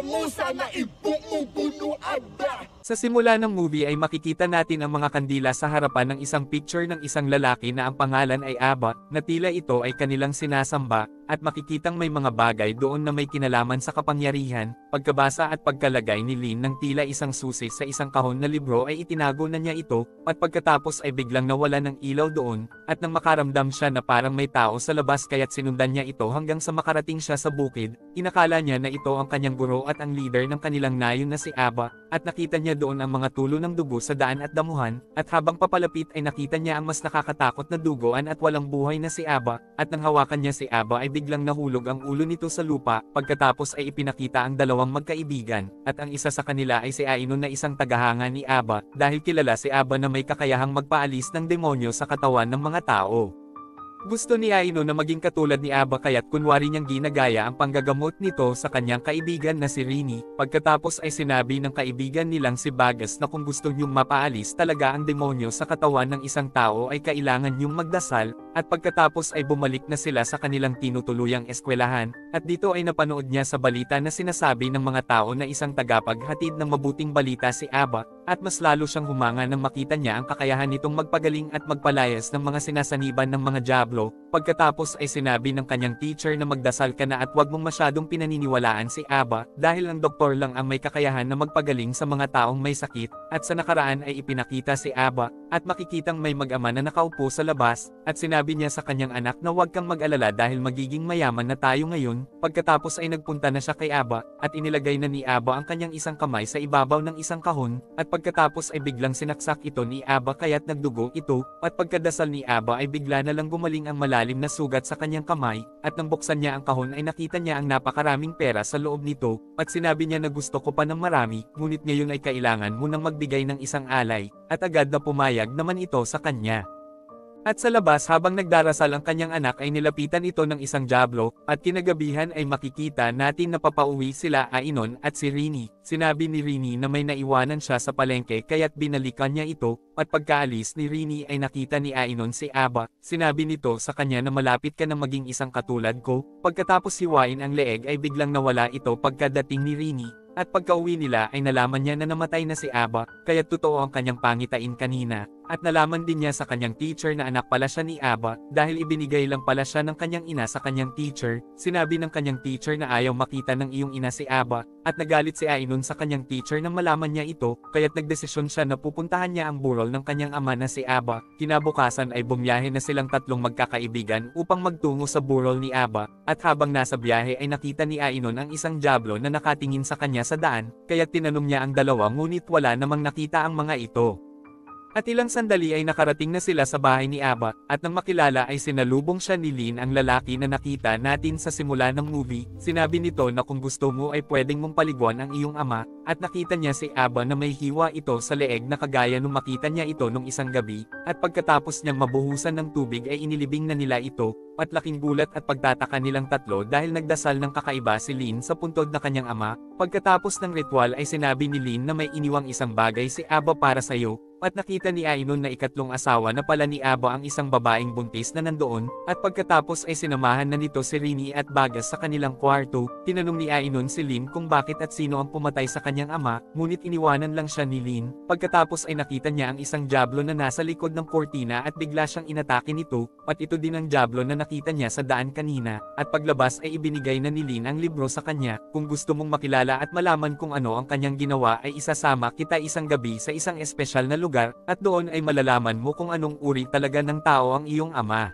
musa na ibumubuno aba. Sa simula ng movie ay makikita natin ang mga kandila sa harapan ng isang picture ng isang lalaki na ang pangalan ay Aba, na tila ito ay kanilang sinasamba, at makikitang may mga bagay doon na may kinalaman sa kapangyarihan. Pagkabasa at pagkalagay ni Lin ng tila isang susi sa isang kahon na libro ay itinago na niya ito, at pagkatapos ay biglang nawala ng ilaw doon, at nang makaramdam siya na parang may tao sa labas kaya't sinundan niya ito hanggang sa makarating siya sa bukid. Inakala niya na ito ang kanyang guro at ang leader ng kanilang nayon na si Aba, at nakita niya doon ang mga tulo ng dugo sa daan at damuhan, at habang papalapit ay nakita niya ang mas nakakatakot na duguan at walang buhay na si Aba, at nang hawakan niya si Aba ay biglang nahulog ang ulo nito sa lupa. Pagkatapos ay ipinakita ang dalawang magkaibigan, at ang isa sa kanila ay si Ainon na isang tagahanga ni Aba, dahil kilala si Aba na may kakayahang magpaalis ng demonyo sa katawan ng mga tao. Gusto ni Ainon na maging katulad ni Aba kaya't kunwari niyang ginagaya ang panggagamot nito sa kanyang kaibigan na si Rini. Pagkatapos ay sinabi ng kaibigan nilang si Bagas na kung gusto niyong mapaalis talaga ang demonyo sa katawan ng isang tao ay kailangan niyong magdasal, at pagkatapos ay bumalik na sila sa kanilang tinutuluyang eskwelahan, at dito ay napanood niya sa balita na sinasabi ng mga tao na isang tagapaghatid ng mabuting balita si Aba, at mas lalo siyang humanga nang makita niya ang kakayahan nitong magpagaling at magpalayas ng mga sinasaniban ng mga diablo. Pagkatapos ay sinabi ng kanyang teacher na magdasal ka na at huwag mong masyadong pinaniniwalaan si Aba, dahil ang doktor lang ang may kakayahan na magpagaling sa mga taong may sakit, at sa nakaraan ay ipinakita si Aba, at makikitang may mag-ama na nakaupo sa labas, at sinabi niya sa kanyang anak na huwag kang mag-alala dahil magiging mayaman na tayo ngayon. Pagkatapos ay nagpunta na siya kay Aba, at inilagay na ni Aba ang kanyang isang kamay sa ibabaw ng isang kahon, at pagkatapos ay biglang sinaksak ito ni Aba kaya't nagdugo ito, at pagkadasal ni Aba ay bigla na lang gumaling ang malalim na sugat sa kanyang kamay, at nang buksan niya ang kahon ay nakita niya ang napakaraming pera sa loob nito, at sinabi niya na gusto ko pa ng marami, ngunit ngayon ay kailangan mo nang magbigay ng isang alay, at agad na pumayag naman ito sa kanya. At sa labas habang nagdarasal ang kanyang anak ay nilapitan ito ng isang diablo, at kinagabihan ay makikita natin na papauwi sila Ainon at si Rini. Sinabi ni Rini na may naiwanan siya sa palengke kaya't binalikan niya ito, at pagkaalis ni Rini ay nakita ni Ainon si Aba. Sinabi nito sa kanya na malapit ka na maging isang katulad ko. Pagkatapos hiwain ang leeg ay biglang nawala ito pagkadating ni Rini. At pagkauwi nila ay nalaman niya na namatay na si Aba, kaya totoo ang kanyang pangitain kanina, at nalaman din niya sa kanyang teacher na anak pala siya ni Aba, dahil ibinigay lang pala siya ng kanyang ina sa kanyang teacher. Sinabi ng kanyang teacher na ayaw makita ng iyong ina si Aba, at nagalit si Ainon sa kanyang teacher nang malaman niya ito, kaya't nagdesisyon siya na pupuntahan niya ang burol ng kanyang ama na si Aba. Kinabukasan ay bumiyahe na silang tatlong magkakaibigan upang magtungo sa burol ni Aba, at habang nasa biyahe ay nakita ni Ainon ang isang diablo na nakatingin sa kanya sa daan, kaya tinanong niya ang dalawa ngunit wala namang nakita ang mga ito. At ilang sandali ay nakarating na sila sa bahay ni Aba, at nang makilala ay sinalubong siya ni Lin, ang lalaki na nakita natin sa simula ng movie. Sinabi nito na kung gusto mo ay pwedeng mong paliguan ang iyong ama, at nakita niya si Aba na may hiwa ito sa leeg na kagaya nung makita niya ito nung isang gabi, at pagkatapos niyang mabuhusan ng tubig ay inilibing na nila ito, at laking gulat at pagtataka nilang tatlo dahil nagdasal ng kakaiba si Lin sa puntod na kanyang ama. Pagkatapos ng ritual ay sinabi ni Lin na may iniwang isang bagay si Aba para sa iyo, at nakita ni Ainon na ikatlong asawa na pala ni Aba ang isang babaeng buntis na nandoon, at pagkatapos ay sinamahan na nito si Rini at Bagas sa kanilang kwarto. Tinanong ni Ainon si Lin kung bakit at sino ang pumatay sa kanyang ama, ngunit iniwanan lang siya ni Lin. Pagkatapos ay nakita niya ang isang diablo na nasa likod ng kortina at bigla siyang inatake nito, at ito din ang diablo na nakita niya sa daan kanina, at paglabas ay ibinigay na ni Lin ang libro sa kanya. Kung gusto mong makilala at malaman kung ano ang kanyang ginawa ay isasama kita isang gabi sa isang espesyal na lugar, at doon ay malalaman mo kung anong uri talaga ng tao ang iyong ama.